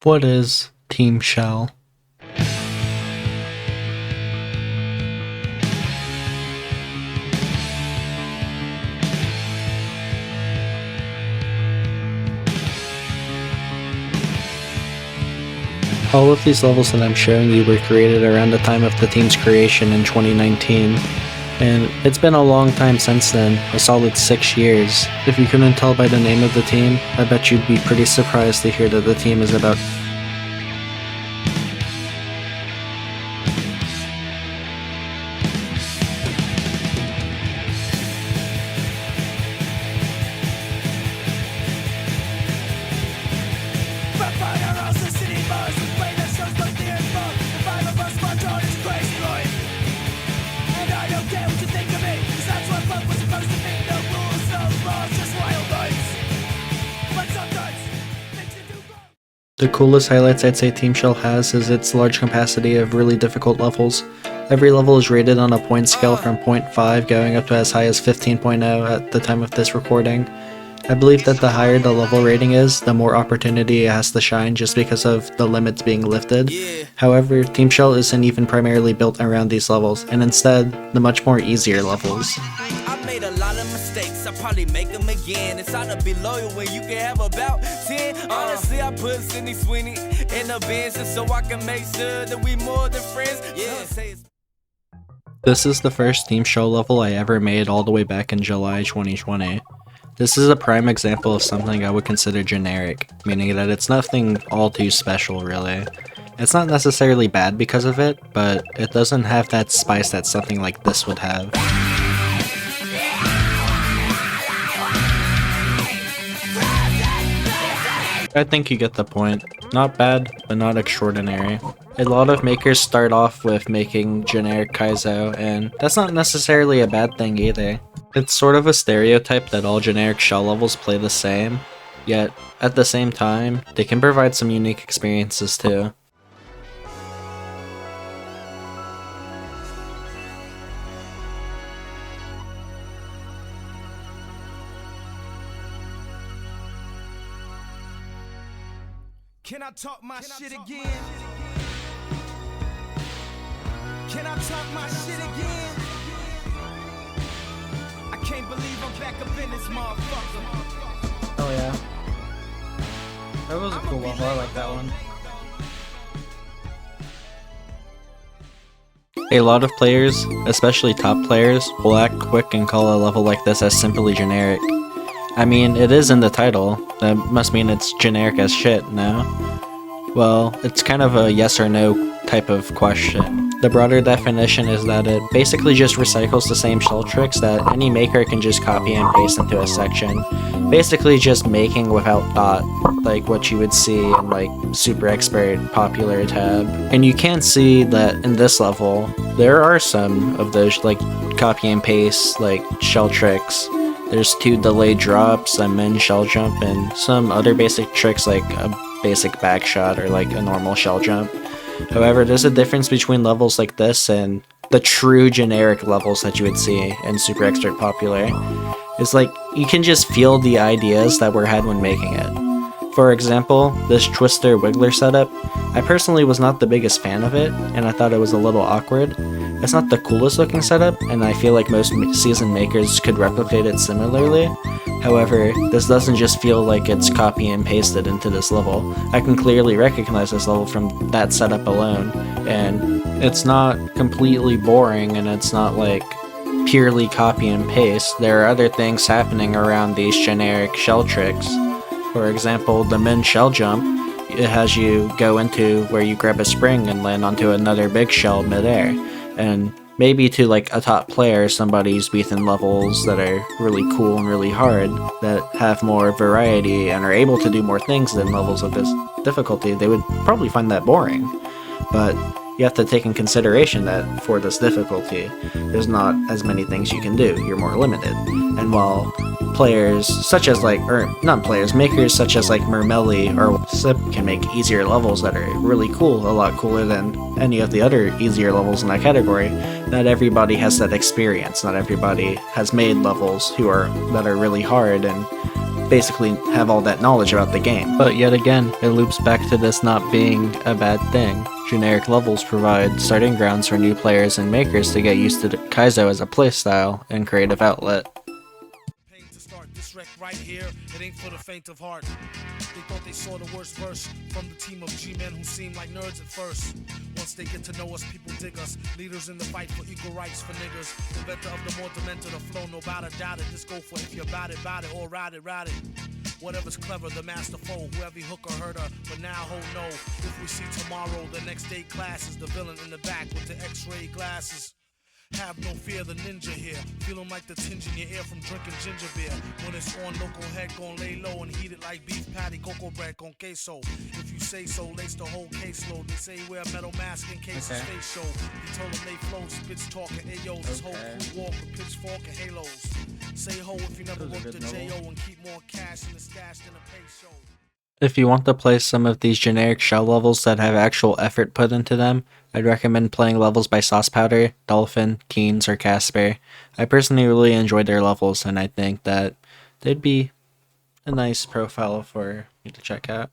What is TeamShell? All of these levels that I'm showing you were created around the time of the team's creation in 2019, and it's been a long time since then, a solid 6 years. If you couldn't tell by the name of the team, I bet you'd be pretty surprised to hear that the team is about The coolest highlights I'd say TeamShell has is its large capacity of really difficult levels. Every level is rated on a point scale from 0.5 going up to as high as 15.0 at the time of this recording. I believe that the higher the level rating is, the more opportunity it has to shine just because of the limits being lifted. However, TeamShell isn't even primarily built around these levels, and instead, the much more easier levels. Made a lot of mistakes, I probably make them again. It's hard to be loyal when you can have about 10. Honestly, I put Cindy Sweeney in the bench just so I can make sure that we more than friends. This is the first TeamShell level I ever made all the way back in July 2020. This is a prime example of something I would consider generic, meaning that it's nothing all too special really. It's not necessarily bad because of it, but it doesn't have that spice that something like this would have. I think you get the point. Not bad, but not extraordinary. A lot of makers start off with making generic Kaizo, and that's not necessarily a bad thing either. It's sort of a stereotype that all generic shell levels play the same, yet at the same time, they can provide some unique experiences too. Can I talk my shit again? Can I talk my shit again? I can't believe I'm back up in this motherfucker. Oh yeah. That was a cool level, I like that one. A lot of players, especially top players, will act quick and call a level like this as simply generic. I mean, it is in the title. That must mean it's generic as shit, no? Well, it's kind of a yes or no type of question. The broader definition is that it basically just recycles the same shell tricks that any maker can just copy and paste into a section. Basically just making without thought, like what you would see in like Super Expert Popular tab. And you can see that in this level, there are some of those like copy and paste like shell tricks. There's 2 delayed drops, a min shell jump, and some other basic tricks like a basic back shot or like a normal shell jump. However, there's a difference between levels like this and the true generic levels that you would see in Super Expert Popular. It's like, you can just feel the ideas that were had when making it. For example, this Twister Wiggler setup, I personally was not the biggest fan of it, and I thought it was a little awkward. It's not the coolest looking setup, and I feel like most seasoned makers could replicate it similarly. However, this doesn't just feel like it's copy and pasted into this level. I can clearly recognize this level from that setup alone, and it's not completely boring, and it's not like purely copy and paste. There are other things happening around these generic shell tricks. For example, the min shell jump, it has you go into where you grab a spring and land onto another big shell midair. And maybe to like a top player, somebody's within levels that are really cool and really hard, that have more variety and are able to do more things than levels of this difficulty, they would probably find that boring. But you have to take in consideration that for this difficulty, there's not as many things you can do, you're more limited. And while players such as like, or not players, makers such as like Mermelli or Sip can make easier levels that are really cool, a lot cooler than any of the other easier levels in that category, not everybody has that experience, not everybody has made levels that are really hard and basically have all that knowledge about the game. But yet again, it loops back to this not being a bad thing. Generic levels provide starting grounds for new players and makers to get used to Kaizo as a playstyle and creative outlet. Right here, it ain't for the faint of heart. They thought they saw the worst verse from the team of G-men who seem like nerds at first. Once they get to know us, people dig us. Leaders in the fight for equal rights for niggas. Inventor of the more demented, the flow, no doubt it. Just go for it if you're about it, or ride it. Whatever's clever, the masterful, whoever hook or hurt her. But now, hold no. If we see tomorrow, the next day class is the villain in the back with the x-ray glasses. Have no fear, the ninja here. Feeling like the tinge in your ear from drinking ginger beer. When it's on, local head gon' lay low and heat it like beef patty, cocoa bread con queso. If you say so, lace the whole caseload. They say wear a metal mask in case his face show. He told them they flow, spits talking ayos. His whole crew walk with pitchfork and halos. Say ho if you never worked a J.O. and keep more cash in the stash than a peso. If you want to play some of these generic shell levels that have actual effort put into them, I'd recommend playing levels by Sauce Powder, Dolphin, Keynes, or Casper. I personally really enjoyed their levels, and I think that they'd be a nice profile for you to check out.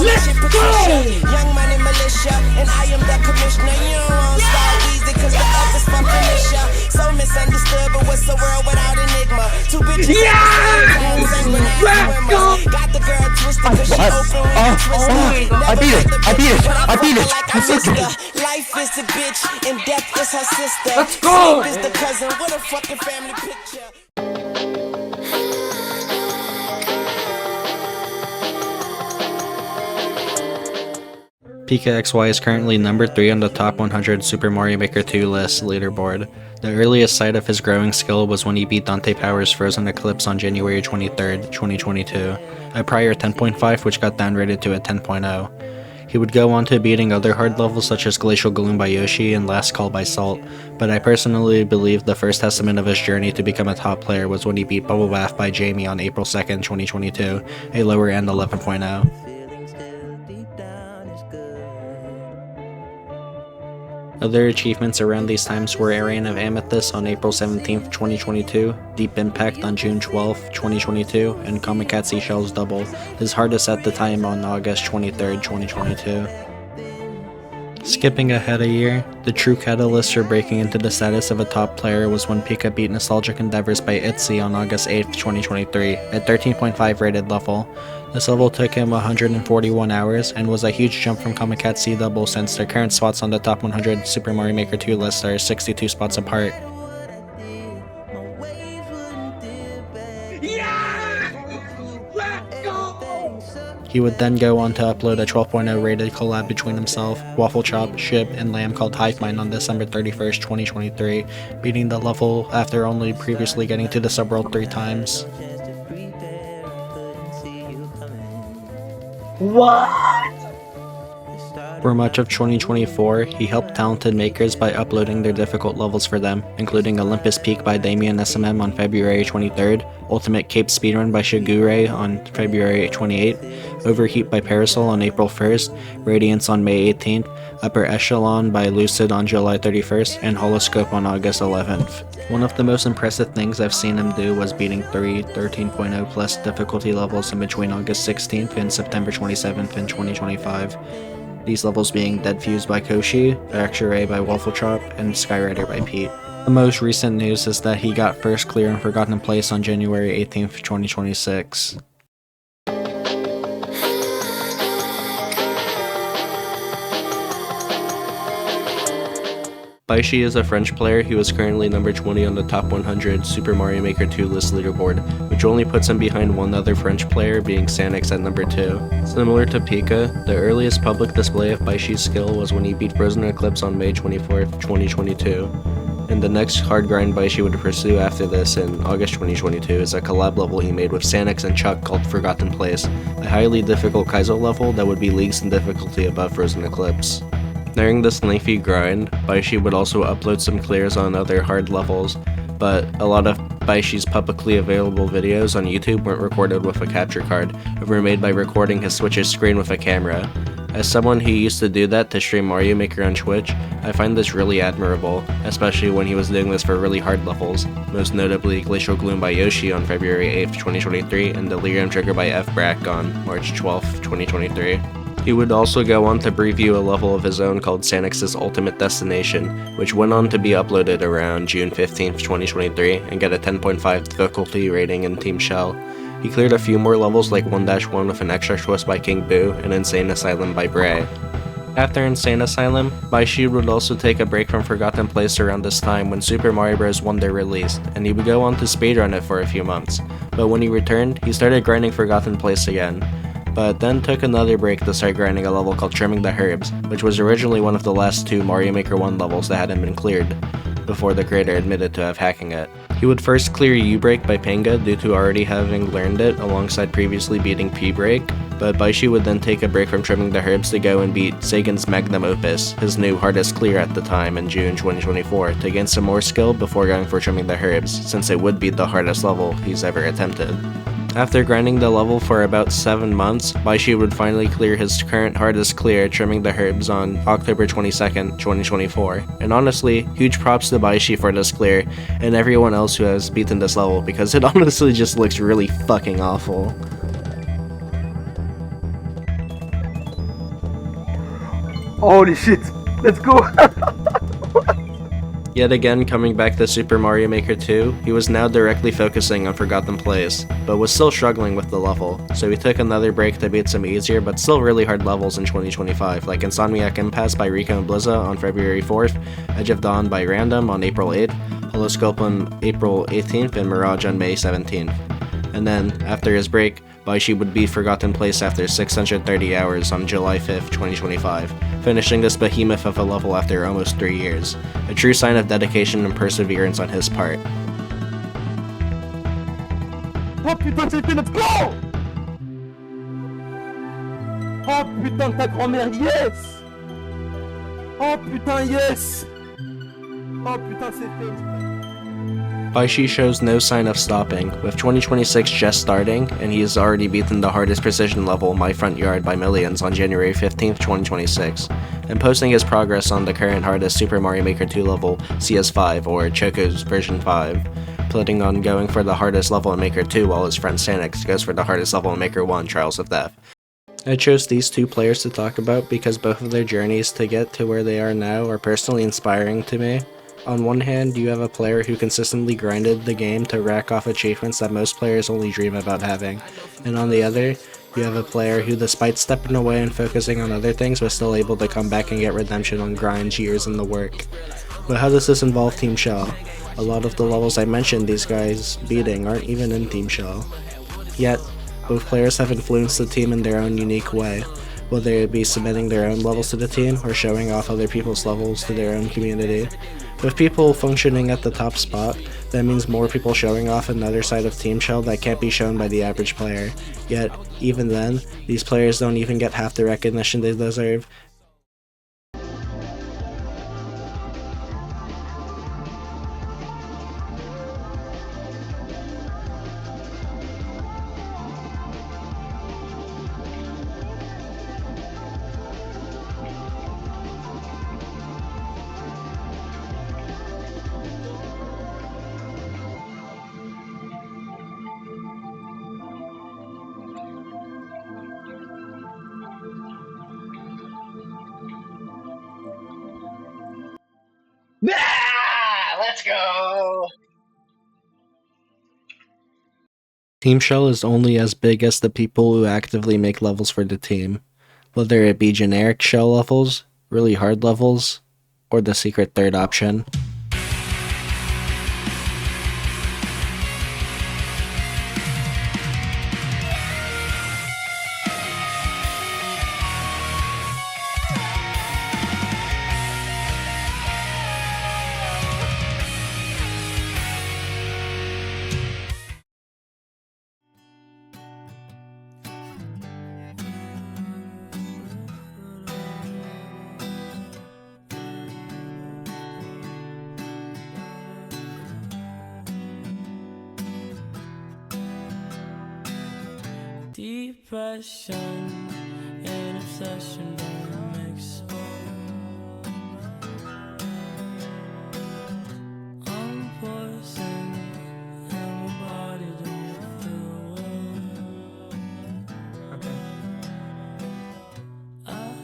Let's go! Young money militia, and I am the commissioner. You don't want to start easy, cause the others fuck militia. So misunderstood, but what's the world without enigma? Two bitches. Let's go! Got the girl twisted, cause she open when you twist her. I beat it! Life is the bitch, and death is her sister. Let's go! Sleep is the cousin, what a fucking family picture. Pika XY is currently number 3 on the top 100 Super Mario Maker 2 list leaderboard. The earliest sight of his growing skill was when he beat Dante Power's Frozen Eclipse on January 23rd, 2022, a prior 10.5 which got downgraded to a 10.0. He would go on to beating other hard levels such as Glacial Gloom by Yoshi and Last Call by Salt, but I personally believe the first testament of his journey to become a top player was when he beat Bubble Bath by Jamie on April 2nd, 2022, a lower end 11.0. Other achievements around these times were Arena of Amethyst on April 17th, 2022, Deep Impact on June 12th, 2022, and Kamikaze Shells Double, his hardest at the time on August 23rd, 2022. Skipping ahead a year, the true catalyst for breaking into the status of a top player was when Pika beat Nostalgic Endeavors by Itzy on August 8th, 2023, at 13.5 rated level. This level took him 141 hours and was a huge jump from Kamikaze Double since their current spots on the top 100 Super Mario Maker 2 list are 62 spots apart. He would then go on to upload a 12.0 rated collab between himself, Waffle Chop, Ship, and Lamb called Hive Mind on December 31st, 2023, beating the level after only previously getting to the subworld 3 times. What? For much of 2024, he helped talented makers by uploading their difficult levels for them, including Olympus Peak by Damien SMM on February 23rd, Ultimate Cape Speedrun by Shigure on February 28th, Overheat by Parasol on April 1st, Radiance on May 18th, Upper Echelon by Lucid on July 31st, and Holoscope on August 11th. One of the most impressive things I've seen him do was beating 3 13.0 plus difficulty levels in between August 16th and September 27th in 2025. these levels being Dead Fuse by Koshi, Fracture A by Wafflechop, and Skyrider by Pete. The most recent news is that he got first clear in Forgotten Place on January 18th, 2026. Baishi is a French player who is currently number 20 on the top 100 Super Mario Maker 2 list leaderboard, which only puts him behind one other French player, being Sanix at number 2. Similar to Pika, the earliest public display of Baishi's skill was when he beat Frozen Eclipse on May 24th, 2022. And the next hard grind Baishi would pursue after this in August 2022 is a collab level he made with Sanix and Chuck called Forgotten Place, a highly difficult Kaizo level that would be leagues in difficulty above Frozen Eclipse. During this lengthy grind, Baishi would also upload some clears on other hard levels, but a lot of Baishi's publicly available videos on YouTube weren't recorded with a capture card, but were made by recording his Switch's screen with a camera. As someone who used to do that to stream Mario Maker on Twitch, I find this really admirable, especially when he was doing this for really hard levels, most notably Glacial Gloom by Yoshi on February 8th, 2023, and Delirium Trigger by F-Brack on March 12th, 2023. He would also go on to preview a level of his own called Sanix's Ultimate Destination, which went on to be uploaded around June 15th, 2023, and get a 10.5 difficulty rating in TeamShell. He cleared a few more levels like 1-1 with an extra twist by King Boo and Insane Asylum by Bray. After Insane Asylum, Baishi would also take a break from Forgotten Place around this time when Super Mario Bros. Wonder released, and he would go on to speedrun it for a few months. But when he returned, he started grinding Forgotten Place again, but then took another break to start grinding a level called Trimming the Herbs, which was originally one of the last two Mario Maker 1 levels that hadn't been cleared, before the creator admitted to have hacking it. He would first clear U-Break by Panga due to already having learned it alongside previously beating P-Break, but Baishi would then take a break from Trimming the Herbs to go and beat Sagan's Magnum Opus, his new hardest clear at the time in June 2024, to gain some more skill before going for Trimming the Herbs, since it would be the hardest level he's ever attempted. After grinding the level for about 7 months, Baishi would finally clear his current hardest clear, Trimming the Herbs, on October 22nd, 2024. And honestly, huge props to Baishi for this clear, and everyone else who has beaten this level, because it honestly just looks really fucking awful. Holy shit! Let's go! Yet again, coming back to Super Mario Maker 2, he was now directly focusing on Forgotten Place, but was still struggling with the level, so he took another break to beat some easier but still really hard levels in 2025, like Insomniac Impasse by Rico and Blizza on February 4th, Edge of Dawn by Random on April 8th, Holoscope on April 18th, and Mirage on May 17th. And then, after his break, Baishi would beat Forgotten Place after 630 hours on July 5th, 2025, finishing this behemoth of a level after almost 3 years, a true sign of dedication and perseverance on his part. Oh putain, c'est fait, let's go! Oh putain, ta grand-mère, yes! Oh putain, yes! Oh putain, c'est fait. Baishi shows no sign of stopping, with 2026 just starting, and he has already beaten the hardest precision level, My Front Yard by Millions, on January 15th, 2026, and posting his progress on the current hardest Super Mario Maker 2 level, CS5, or Choco's version 5, planning on going for the hardest level in Maker 2 while his friend Sanix goes for the hardest level in Maker 1, Trials of Death. I chose these two players to talk about because both of their journeys to get to where they are now are personally inspiring to me. On one hand, you have a player who consistently grinded the game to rack off achievements that most players only dream about having, and on the other, you have a player who, despite stepping away and focusing on other things, was still able to come back and get redemption on grinds, years in the work. But how does this involve TeamShell? A lot of the levels I mentioned these guys beating aren't even in TeamShell. Yet, both players have influenced the team in their own unique way, whether it be submitting their own levels to the team or showing off other people's levels to their own community. With people functioning at the top spot, that means more people showing off another side of TeamShell that can't be shown by the average player. Yet, even then, these players don't even get half the recognition they deserve. Let's go! TeamShell is only as big as the people who actively make levels for the team, whether it be generic shell levels, really hard levels, or the secret third option. Depression and obsession don't mix well. I'm poison and my body don't feel well.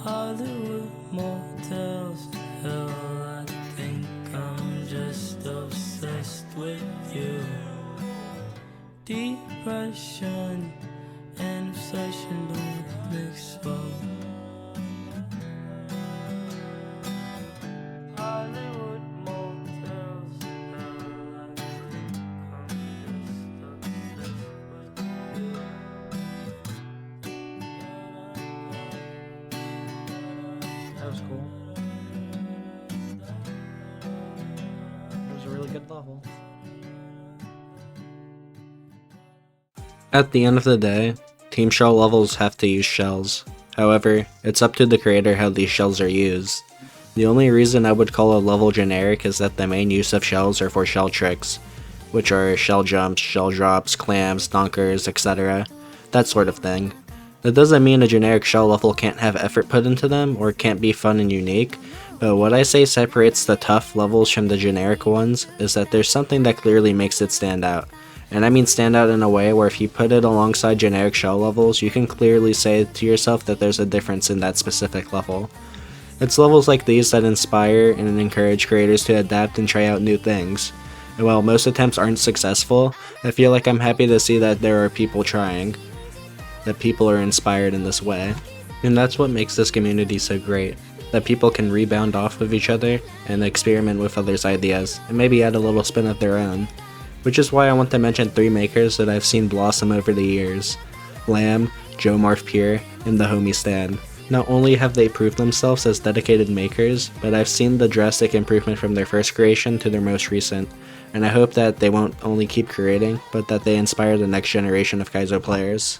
Hollywood motels, hell, I think I'm just obsessed with you. Depression and obsession don't mix well. Hollywood motels, hell, I think I'm just obsessed with you. That was cool. It was a really good level. At the end of the day, TeamShell levels have to use shells. However, it's up to the creator how these shells are used. The only reason I would call a level generic is that the main use of shells are for shell tricks, which are shell jumps, shell drops, clams, dunkers, etc. That sort of thing. That doesn't mean a generic shell level can't have effort put into them or can't be fun and unique, but what I say separates the tough levels from the generic ones is that there's something that clearly makes it stand out. And I mean stand out in a way where if you put it alongside generic shell levels, you can clearly say to yourself that there's a difference in that specific level. It's levels like these that inspire and encourage creators to adapt and try out new things. And while most attempts aren't successful, I feel like I'm happy to see that there are people trying, that people are inspired in this way. And that's what makes this community so great, that people can rebound off of each other and experiment with others' ideas, and maybe add a little spin of their own. Which is why I want to mention 3 makers that I've seen blossom over the years: Lamb, Joe Marf Pure, and the homie Stan. Not only have they proved themselves as dedicated makers, but I've seen the drastic improvement from their first creation to their most recent, and I hope that they won't only keep creating, but that they inspire the next generation of Kaizo players.